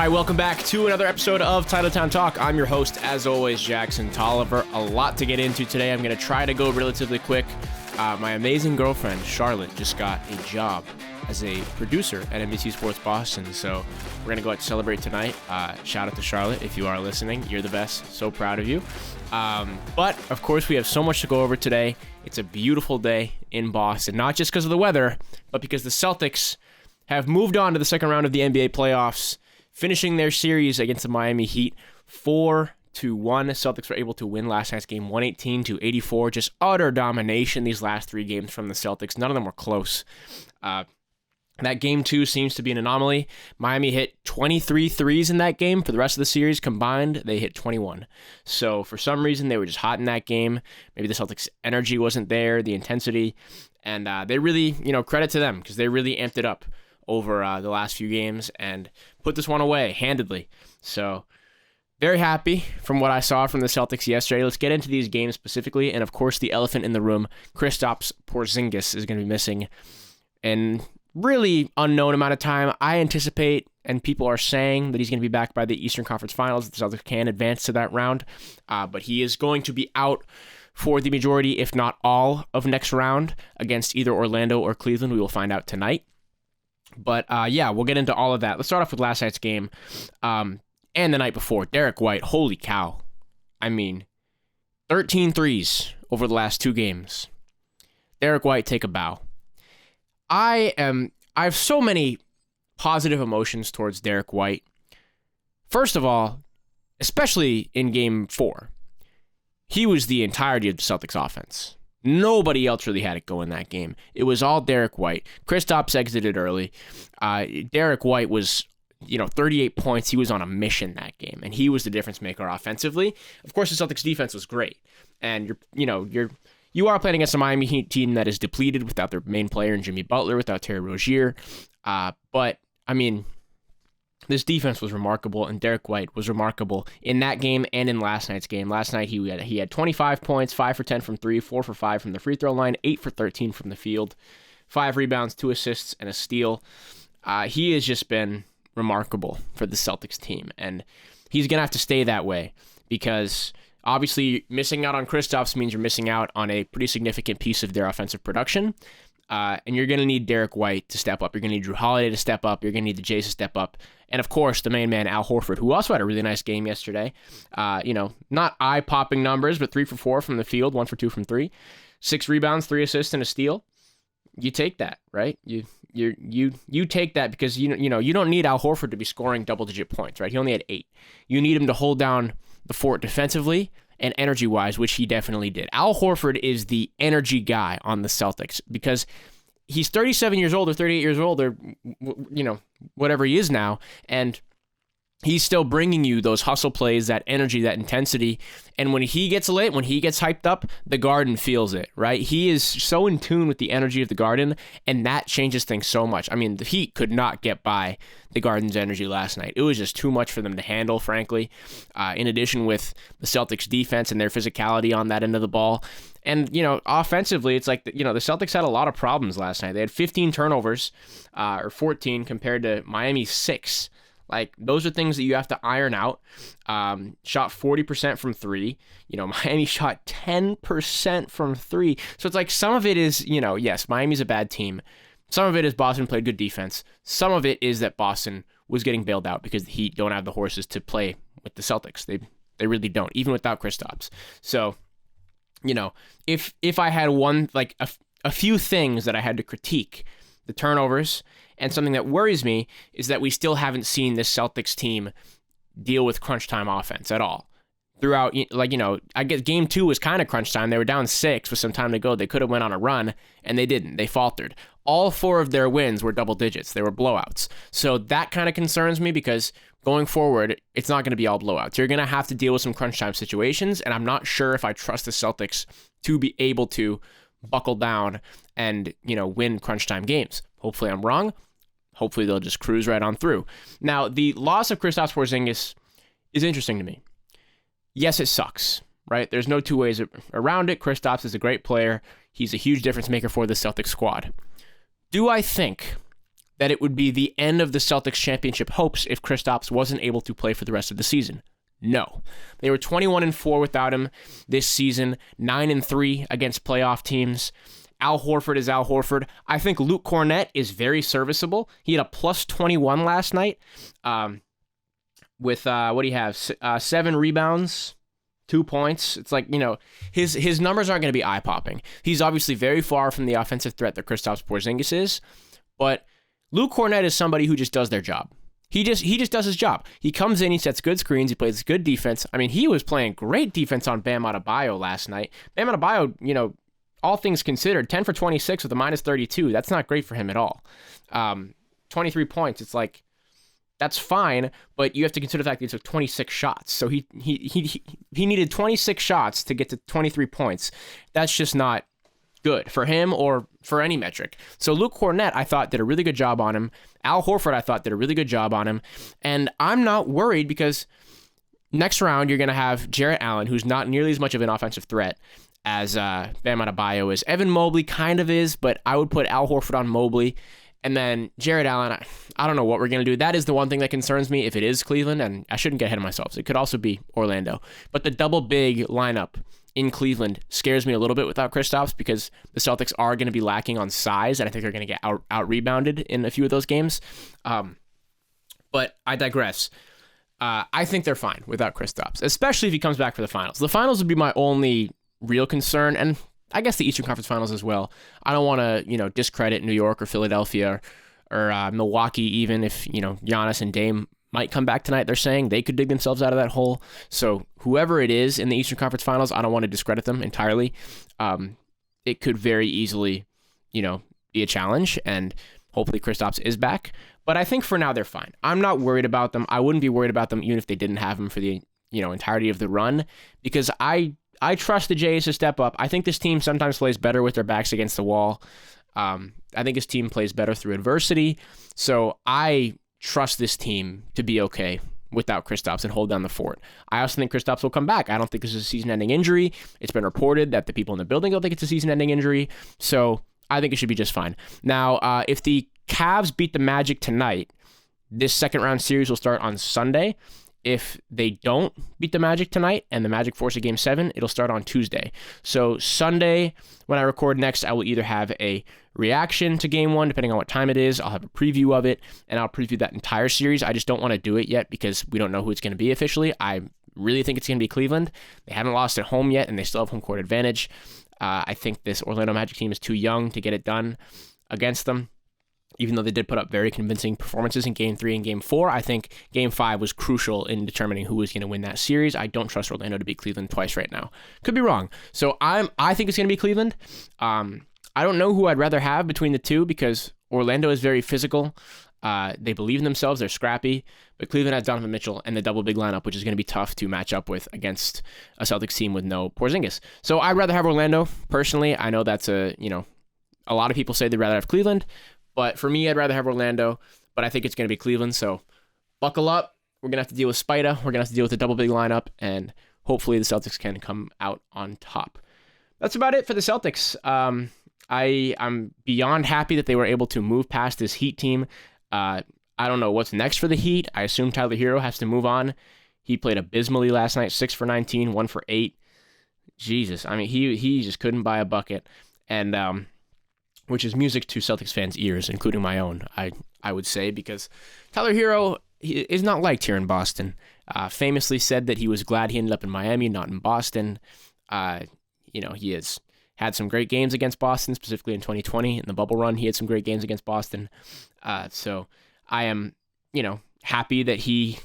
right, welcome back to another episode of Titletown Talk. I'm your host, as always, Jackson Tolliver. A lot to get into today. I'm going to try to go relatively quick. My amazing girlfriend, Charlotte, just got a job as a producer at NBC Sports Boston, so we're going to go out to celebrate tonight. Shout out to Charlotte if you are listening. You're the best. So proud of you. But, of course, we have so much to go over today. It's a beautiful day in Boston, not just because of the weather, but because the Celtics have moved on to the second round of the NBA playoffs, finishing their series against the Miami Heat 4-1. Celtics were able to win last night's game 118-84. Just utter domination these last three games from the Celtics. None of them were close. That game 2 seems to be an anomaly. Miami hit 23 threes in that game. For the rest of the series combined, they hit 21. So for some reason, they were just hot in that game. Maybe the Celtics' energy wasn't there, the intensity. And they really, credit to them because they really amped it up over the last few games and put this one away handedly. So very happy from what I saw from the Celtics yesterday. Let's get into these games specifically. And of course, the elephant in the room, Kristaps Porzingis, is going to be missing in really unknown amount of time. I anticipate, and people are saying, that he's going to be back by the Eastern Conference Finals. The Celtics can advance to that round. But he is going to be out for the majority, if not all, of next round against either Orlando or Cleveland. We will find out tonight. But we'll get into all of that. Let's start off with last night's game and the night before. Derek White, holy cow. 13 threes over the last two games. Derek White, take a bow. I have so many positive emotions towards Derek White. First of all, especially in game 4, he was the entirety of the Celtics offense. Nobody else really had it go in that game. It was all Derek White. Kristaps exited early. Derek White was, 38 points. He was on a mission that game, and he was the difference maker offensively. Of course, the Celtics defense was great, and you are playing against a Miami Heat team that is depleted without their main player in Jimmy Butler, without Terry Rozier. But this defense was remarkable, and Derek White was remarkable in that game and in last night's game. Last night, he had 25 points, 5 for 10 from 3, 4 for 5 from the free throw line, 8 for 13 from the field, 5 rebounds, 2 assists, and a steal. He has just been remarkable for the Celtics team, and he's going to have to stay that way because obviously missing out on Kristaps means you're missing out on a pretty significant piece of their offensive production. And you're going to need Derek White to step up. You're going to need Drew Holiday to step up. You're going to need the Jays to step up. And, of course, the main man, Al Horford, who also had a really nice game yesterday. Not eye-popping numbers, but 3 for 4 from the field, 1 for 2 from 3. 6 rebounds, 3 assists, and a steal. You take that, right? You take that because, you don't need Al Horford to be scoring double-digit points, right? He only had 8. You need him to hold down the fort defensively and energy-wise, which he definitely did. Al Horford is the energy guy on the Celtics because he's 37 years old or 38 years old or, whatever he is now, and he's still bringing you those hustle plays, that energy, that intensity. And when he gets lit, when he gets hyped up, the Garden feels it, right? He is so in tune with the energy of the Garden, and that changes things so much. The Heat could not get by the Garden's energy last night. It was just too much for them to handle, frankly. In addition with the Celtics defense and their physicality on that end of the ball. And, offensively, it's like, the Celtics had a lot of problems last night. They had 15 turnovers, or 14 compared to Miami's 6. Those are things that you have to iron out. Shot 40% from 3. Miami shot 10% from 3. So it's like some of it is, yes, Miami's a bad team. Some of it is Boston played good defense. Some of it is that Boston was getting bailed out because the Heat don't have the horses to play with the Celtics. They really don't, even without Kristaps. So, if I had one, a few things that I had to critique, the turnovers. And something that worries me is that we still haven't seen this Celtics team deal with crunch time offense at all. Throughout, I guess game 2 was kind of crunch time. They were down 6 with some time to go. They could have went on a run, and they didn't. They faltered. All 4 of their wins were double digits. They were blowouts. So that kind of concerns me because going forward, it's not going to be all blowouts. You're going to have to deal with some crunch time situations, and I'm not sure if I trust the Celtics to be able to buckle down and, win crunch time games. Hopefully I'm wrong. Hopefully they'll just cruise right on through. Now, the loss of Kristaps Porzingis is interesting to me. Yes, it sucks, right? There's no two ways around it. Kristaps is a great player. He's a huge difference maker for the Celtics squad. Do I think that it would be the end of the Celtics championship hopes if Kristaps wasn't able to play for the rest of the season. No. They were 21-4 without him this season, 9-3 against playoff teams. Al Horford is Al Horford. I think Luke Kornet is very serviceable. He had a plus 21 last night with, what do you have, 7 rebounds, 2 points. It's like, his numbers aren't going to be eye-popping. He's obviously very far from the offensive threat that Kristaps Porzingis is, but Luke Kornet is somebody who just does their job. He just does his job. He comes in, he sets good screens, he plays good defense. I mean, he was playing great defense on Bam Adebayo last night. Bam Adebayo, all things considered, 10 for 26 with a minus 32. That's not great for him at all. 23 points, it's like, that's fine, but you have to consider the fact that he took 26 shots. So he needed 26 shots to get to 23 points. That's just not good for him or for any metric. So Luke Kornet, I thought, did a really good job on him. Al Horford, I thought, did a really good job on him. And I'm not worried because next round you're going to have Jarrett Allen, who's not nearly as much of an offensive threat as Bam Adebayo is. Evan Mobley kind of is, but I would put Al Horford on Mobley. And then Jarrett Allen, I don't know what we're going to do. That is the one thing that concerns me if it is Cleveland, and I shouldn't get ahead of myself. It could also be Orlando. But the double big lineup in Cleveland scares me a little bit without Kristaps because the Celtics are going to be lacking on size, and I think they're going to get out-rebounded in a few of those games. But I digress. I think they're fine without Kristaps, especially if he comes back for the finals. The finals would be my only real concern, and I guess the Eastern Conference Finals as well. I don't want to, discredit New York or Philadelphia or Milwaukee, even if, Giannis and Dame might come back tonight. They're saying they could dig themselves out of that hole. So whoever it is in the Eastern Conference Finals, I don't want to discredit them entirely. It could very easily, be a challenge, and hopefully Kristaps is back. But I think for now they're fine. I'm not worried about them. I wouldn't be worried about them even if they didn't have him for the, entirety of the run, because I trust the Jays to step up. I think this team sometimes plays better with their backs against the wall. I think his team plays better through adversity. So I trust this team to be okay without Kristaps and hold down the fort. I also think Kristaps will come back. I don't think this is a season-ending injury. It's been reported that the people in the building don't think it's a season-ending injury. So I think it should be just fine. Now, if the Cavs beat the Magic tonight, this second-round series will start on Sunday. If they don't beat the Magic tonight and the Magic force a Game 7, it'll start on Tuesday. So Sunday, when I record next, I will either have a reaction to Game 1, depending on what time it is. I'll have a preview of it, and I'll preview that entire series. I just don't want to do it yet because we don't know who it's going to be officially. I really think it's going to be Cleveland. They haven't lost at home yet, and they still have home court advantage. I think this Orlando Magic team is too young to get it done against them. Even though they did put up very convincing performances in Game 3 and Game 4, I think Game 5 was crucial in determining who was going to win that series. I don't trust Orlando to beat Cleveland twice right now. Could be wrong. So I think it's going to be Cleveland. I don't know who I'd rather have between the two because Orlando is very physical. They believe in themselves. They're scrappy. But Cleveland has Donovan Mitchell and the double big lineup, which is going to be tough to match up with against a Celtics team with no Porzingis. So I'd rather have Orlando, personally. I know that's a lot of people say they'd rather have Cleveland. But for me, I'd rather have Orlando, but I think it's going to be Cleveland. So buckle up. We're going to have to deal with Spida. We're going to have to deal with the double big lineup, and hopefully the Celtics can come out on top. That's about it for the Celtics. I'm beyond happy that they were able to move past this Heat team. I don't know what's next for the Heat. I assume Tyler Hero has to move on. He played abysmally last night, 6 for 19, 1 for 8. Jesus, I mean, he just couldn't buy a bucket. And which is music to Celtics fans' ears, including my own, I would say, because Tyler Hero is not liked here in Boston. Famously said that he was glad he ended up in Miami, not in Boston. He has had some great games against Boston, specifically in 2020. In the bubble run, he had some great games against Boston. So I am, happy that he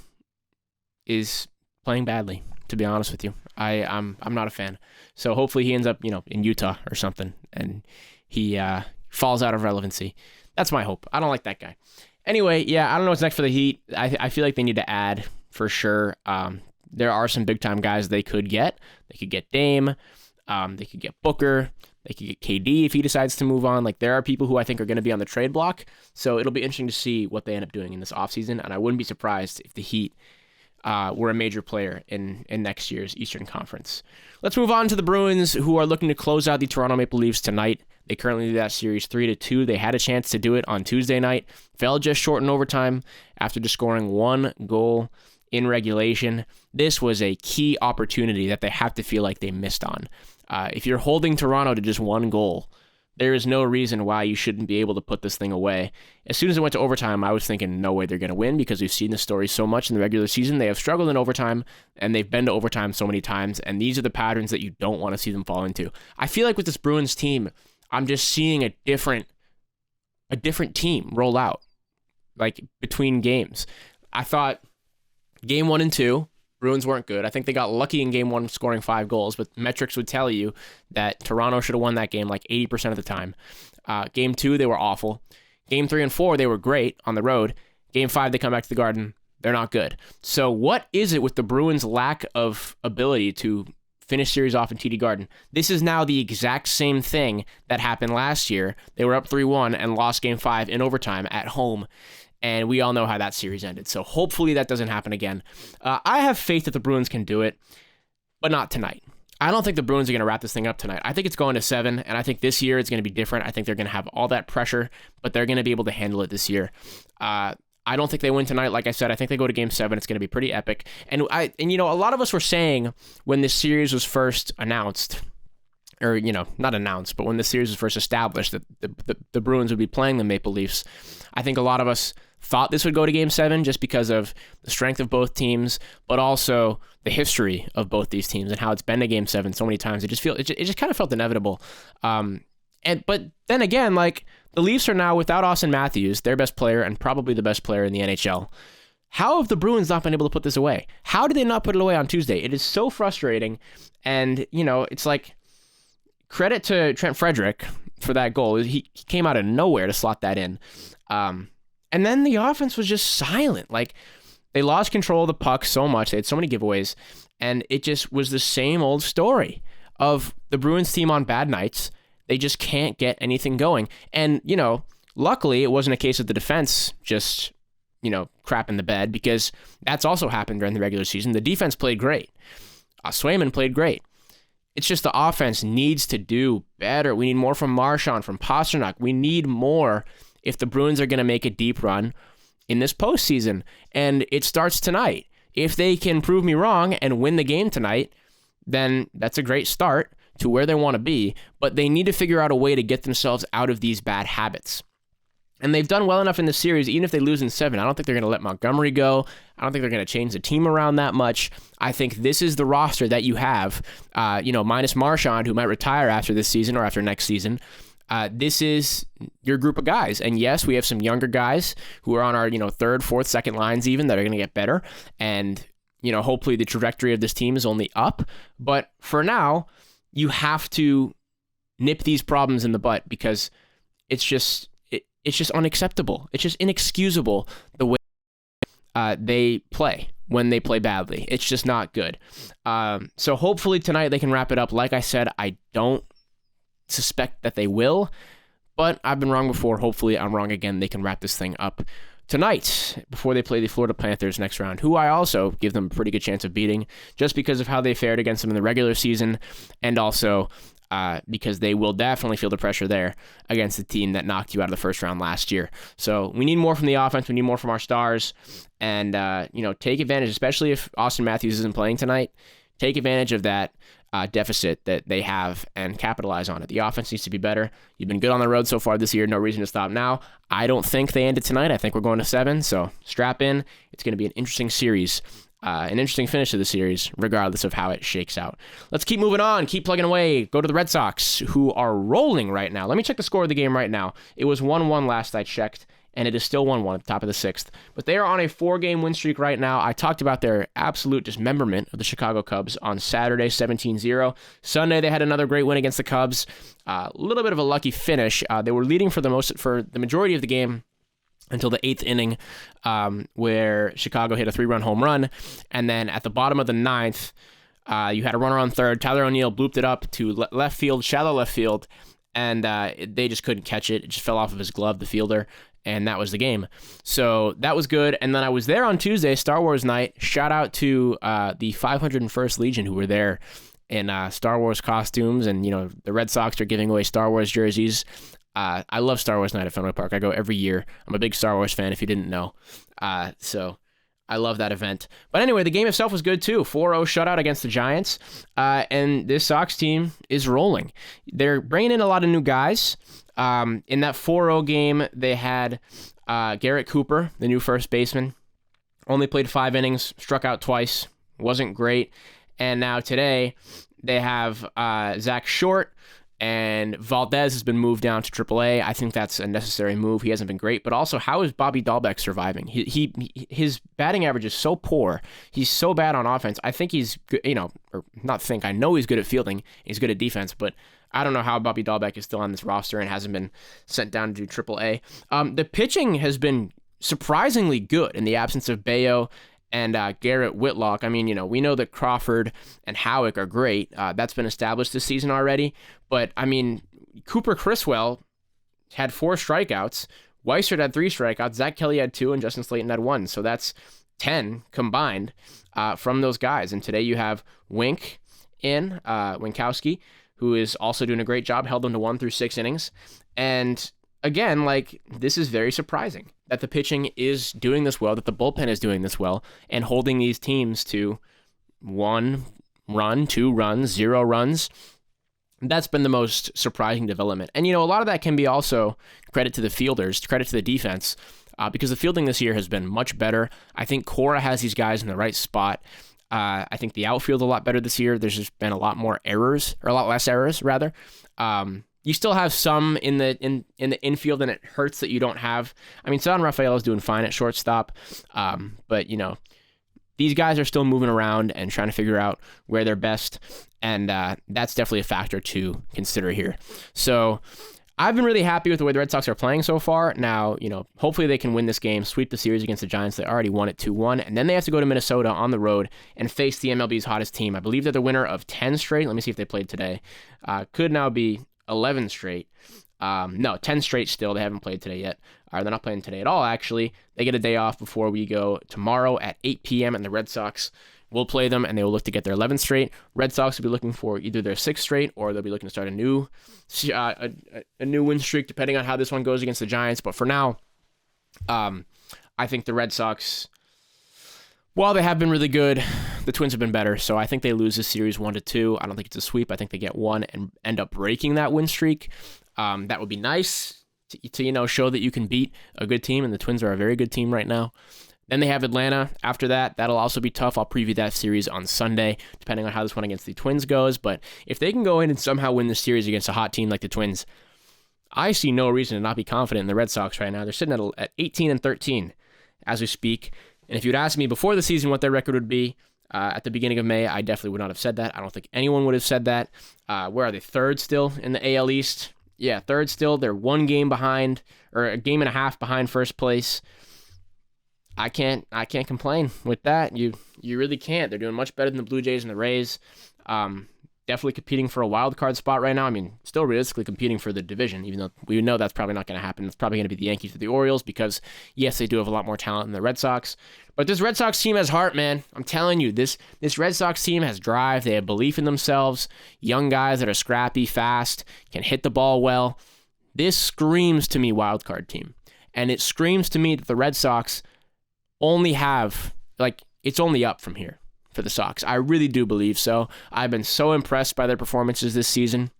is playing badly, to be honest with you. I'm not a fan. So hopefully he ends up, in Utah or something, and he falls out of relevancy. That's my hope. I don't like that guy. Anyway, I don't know what's next for the Heat. I feel like they need to add for sure. There are some big-time guys they could get. They could get Dame. They could get Booker. They could get KD if he decides to move on. Like, there are people who I think are going to be on the trade block. So it'll be interesting to see what they end up doing in this offseason. And I wouldn't be surprised if the Heat were a major player in next year's Eastern Conference. Let's move on to the Bruins, who are looking to close out the Toronto Maple Leafs tonight. They currently lead that series 3-2. They had a chance to do it on Tuesday night. Fell just short in overtime after just scoring 1 goal in regulation. This was a key opportunity that they have to feel like they missed on. If you're holding Toronto to just 1 goal, there is no reason why you shouldn't be able to put this thing away. As soon as it went to overtime, I was thinking, no way they're going to win, because we've seen this story so much in the regular season. They have struggled in overtime, and they've been to overtime so many times, and these are the patterns that you don't want to see them fall into. I feel like with this Bruins team, I'm just seeing a different team roll out, like between games. I thought game 1 and 2, Bruins weren't good. I think they got lucky in game 1 scoring 5 goals, but metrics would tell you that Toronto should have won that game like 80% of the time. Game 2, they were awful. Game 3 and 4, they were great on the road. Game 5, they come back to the Garden. They're not good. So what is it with the Bruins' lack of ability to finish series off in TD Garden? This is now the exact same thing that happened last year. They were up 3-1 and lost game 5 in overtime at home. And we all know how that series ended. So hopefully that doesn't happen again. I have faith that the Bruins can do it, but not tonight. I don't think the Bruins are going to wrap this thing up tonight. I think it's going to 7, and I think this year it's going to be different. I think they're going to have all that pressure, but they're going to be able to handle it this year. I don't think they win tonight. Like I said, I think they go to game 7. It's going to be pretty epic. And a lot of us were saying when this series was first announced, or, not announced, but when the series was first established, that the Bruins would be playing the Maple Leafs. I think a lot of us thought this would go to game 7 just because of the strength of both teams, but also the history of both these teams and how it's been to game 7 so many times. It just kind of felt inevitable. But then again, like, the Leafs are now without Austin Matthews, their best player and probably the best player in the NHL. How have the Bruins not been able to put this away? How did they not put it away on Tuesday? It is so frustrating. And, it's like, credit to Trent Frederick for that goal. He came out of nowhere to slot that in. And then the offense was just silent. Like, they lost control of the puck so much. They had so many giveaways. And it just was the same old story of the Bruins team on bad nights. They just can't get anything going. And, luckily it wasn't a case of the defense just, crap in the bed, because that's also happened during the regular season. The defense played great. Swayman played great. It's just the offense needs to do better. We need more from Marchand, from Pastrnak. We need more if the Bruins are going to make a deep run in this postseason. And it starts tonight. If they can prove me wrong and win the game tonight, then that's a great start to where they want to be. But they need to figure out a way to get themselves out of these bad habits. And they've done well enough in this series, even if they lose in 7. I don't think they're going to let Montgomery go. I don't think they're going to change the team around that much. I think this is the roster that you have, minus Marchand, who might retire after this season or after next season. This is your group of guys. And yes, we have some younger guys who are on our, third, fourth, second lines even that are going to get better. And, hopefully the trajectory of this team is only up. But for now, you have to nip these problems in the butt, because it's just unacceptable. It's just inexcusable the way they play when they play badly. It's just not good. So hopefully tonight they can wrap it up. Like I said, I don't suspect that they will, but I've been wrong before. Hopefully I'm wrong again. They can wrap this thing up tonight before they play the Florida Panthers next round, who I also give them a pretty good chance of beating just because of how they fared against them in the regular season, and also because they will definitely feel the pressure there against the team that knocked you out of the first round last year. So we need more from the offense. We need more from our stars, and take advantage, especially if Austin Matthews isn't playing tonight. Take advantage of that deficit that they have and capitalize on it. The offense needs to be better. You've been good on the road so far this year. No reason to stop now. I don't think they ended tonight. I think we're going to 7. So strap in. It's going to be an interesting series. An interesting finish to the series, regardless of how it shakes out. Let's keep moving on. Keep plugging away. Go to the Red Sox, who are rolling right now. Let me check the score of the game right now. It was 1-1 last I checked, and it is still 1-1 at the top of the 6th. But they are on a 4-game win streak right now. I talked about their absolute dismemberment of the Chicago Cubs on Saturday, 17-0. Sunday, they had another great win against the Cubs. A little bit of a lucky finish. They were leading for the majority of the game until the 8th inning, where Chicago hit a 3-run home run. And then at the bottom of the 9th, you had a runner on third. Tyler O'Neill blooped it up to left field, shallow left field, and they just couldn't catch it. It just fell off of his glove, the fielder, and that was the game. So that was good. And then I was there on Tuesday, Star Wars night. Shout out to the 501st Legion who were there in Star Wars costumes, and the Red Sox are giving away Star Wars jerseys. I love Star Wars Night at Fenway Park. I go every year. I'm a big Star Wars fan, if you didn't know. So I love that event. But anyway, the game itself was good too. 4-0 shutout against the Giants. And this Sox team is rolling. They're bringing in a lot of new guys. In that 4-0 game, they had Garrett Cooper, the new first baseman. Only played 5 innings, struck out twice. Wasn't great. And now today, they have Zach Short, and Valdez has been moved down to AAA. I think that's a necessary move. He hasn't been great. But also, how is Bobby Dahlbeck surviving? His batting average is so poor. He's so bad on offense. I think he's good, or not think. I know he's good at fielding. He's good at defense. But I don't know how Bobby Dahlbeck is still on this roster and hasn't been sent down to do AAA. The pitching has been surprisingly good in the absence of Bayo and Garrett Whitlock. I mean, we know that Crawford and Howick are great. That's been established this season already. But, I mean, Cooper Criswell had 4 strikeouts. Weissert had 3 strikeouts. Zach Kelly had 2, and Justin Slayton had 1. So that's 10 combined from those guys. And today you have Winkowski, who is also doing a great job, held them to 1 through 6 innings. And again, this is very surprising that the pitching is doing this well, that the bullpen is doing this well, and holding these teams to 1 run, 2 runs, 0 runs. That's been the most surprising development. And, a lot of that can be also credit to the fielders, credit to the defense, because the fielding this year has been much better. I think Cora has these guys in the right spot. I think the outfield a lot better this year. There's just been a lot less errors, rather. You still have some in the infield, and it hurts that you don't have. I mean, San Rafael is doing fine at shortstop, but these guys are still moving around and trying to figure out where they're best, and that's definitely a factor to consider here. So I've been really happy with the way the Red Sox are playing so far. Now, hopefully they can win this game, sweep the series against the Giants. They already won it 2-1, and then they have to go to Minnesota on the road and face the MLB's hottest team. I believe they're the winner of 10 straight. Let me see if they played today. Could now be 11 straight. No, 10 straight still. They haven't played today yet. They're not playing today at all, actually. They get a day off before we go tomorrow at 8 p.m., and the Red Sox will play them, and they will look to get their 11th straight. Red Sox will be looking for either their 6th straight, or they'll be looking to start a new win streak, depending on how this one goes against the Giants. But for now, I think the Red Sox, while they have been really good, the Twins have been better. So I think they lose this series 1-2. I don't think it's a sweep. I think they get 1 and end up breaking that win streak. That would be nice to show that you can beat a good team, and the Twins are a very good team right now. Then they have Atlanta after that. That'll also be tough. I'll preview that series on Sunday, depending on how this one against the Twins goes. But if they can go in and somehow win the series against a hot team like the Twins, I see no reason to not be confident in the Red Sox right now. They're sitting at 18-13 as we speak. And if you'd asked me before the season what their record would be at the beginning of May, I definitely would not have said that. I don't think anyone would have said that. Where are they? 3rd still in the AL East? Yeah, 3rd still. They're 1 game behind, or a game and a half behind first place. I can't complain with that. You really can't. They're doing much better than the Blue Jays and the Rays. Definitely competing for a wild card spot right now. I mean, still realistically competing for the division, even though we know that's probably not going to happen. It's probably going to be the Yankees or the Orioles because, yes, they do have a lot more talent than the Red Sox. But this Red Sox team has heart, man. I'm telling you, this Red Sox team has drive. They have belief in themselves. Young guys that are scrappy, fast, can hit the ball well. This screams to me wild card team. And it screams to me that the Red Sox only have, it's only up from here for the Sox. I really do believe so. I've been so impressed by their performances this season,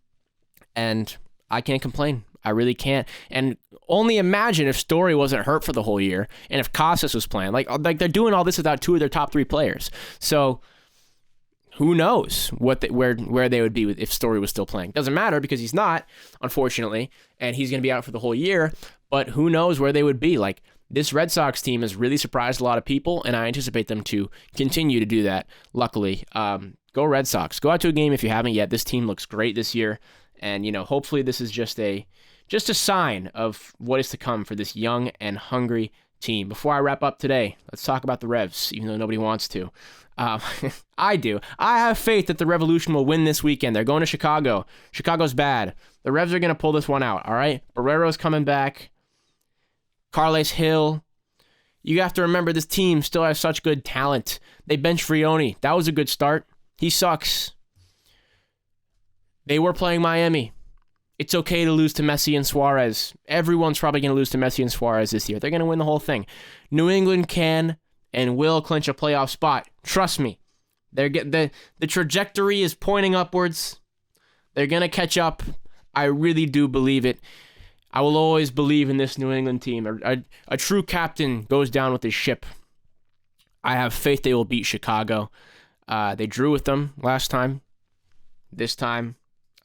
and I can't complain. I really can't. And only imagine if Story wasn't hurt for the whole year, and if Casas was playing. Like they're doing all this without 2 of their top 3 players. So who knows where they would be if Story was still playing. Doesn't matter because he's not, unfortunately, and he's going to be out for the whole year. But who knows where they would be. This Red Sox team has really surprised a lot of people, and I anticipate them to continue to do that, luckily. Go Red Sox. Go out to a game if you haven't yet. This team looks great this year, and hopefully this is just a sign of what is to come for this young and hungry team. Before I wrap up today, let's talk about the Revs, even though nobody wants to. I do. I have faith that the Revolution will win this weekend. They're going to Chicago. Chicago's bad. The Revs are going to pull this one out, all right? Barrero's coming back. Carles Hill. You have to remember this team still has such good talent. They benched Frioni. That was a good start. He sucks. They were playing Miami. It's okay to lose to Messi and Suarez. Everyone's probably going to lose to Messi and Suarez this year. They're going to win the whole thing. New England can and will clinch a playoff spot. Trust me. The trajectory is pointing upwards. They're going to catch up. I really do believe it. I will always believe in this New England team. A true captain goes down with his ship. I have faith they will beat Chicago. They drew with them last time. This time,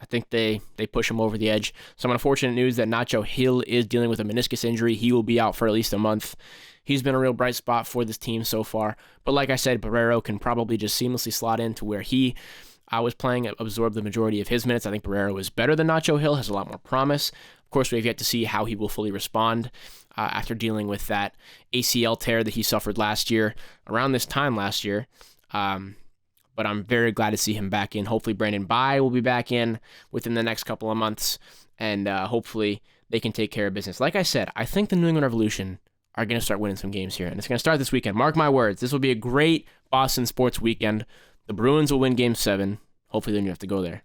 I think they push him over the edge. Some unfortunate news that Nacho Hill is dealing with a meniscus injury. He will be out for at least a month. He's been a real bright spot for this team so far. But like I said, Barrero can probably just seamlessly slot into where I was playing, absorb the majority of his minutes. I think Barrero is better than Nacho Hill, has a lot more promise. Of course, we have yet to see how he will fully respond after dealing with that ACL tear that he suffered last year, around this time last year. But I'm very glad to see him back in. Hopefully Brandon Bai will be back in within the next couple of months, and hopefully they can take care of business. Like I said, I think the New England Revolution are going to start winning some games here, and it's going to start this weekend. Mark my words. This will be a great Boston sports weekend. The Bruins will win Game 7. Hopefully they don't have to go there.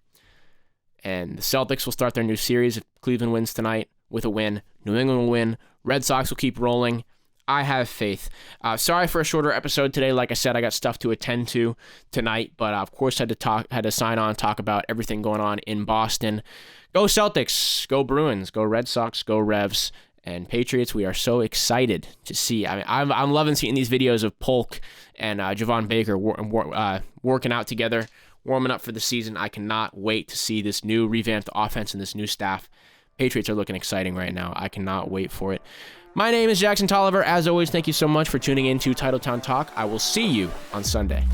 And the Celtics will start their new series if Cleveland wins tonight with a win. New England will win. Red Sox will keep rolling. I have faith. Sorry for a shorter episode today. Like I said, I got stuff to attend to tonight, but of course had to sign on, talk about everything going on in Boston. Go Celtics, go Bruins, go Red Sox, go Revs, and Patriots. We are so excited to see. I mean, I'm loving seeing these videos of Polk and Javon Baker working out together, warming up for the season. I cannot wait to see this new revamped offense and this new staff. Patriots are looking exciting right now. I cannot wait for it. My name is Jackson Tolliver. As always, thank you so much for tuning in to Titletown Talk. I will see you on Sunday.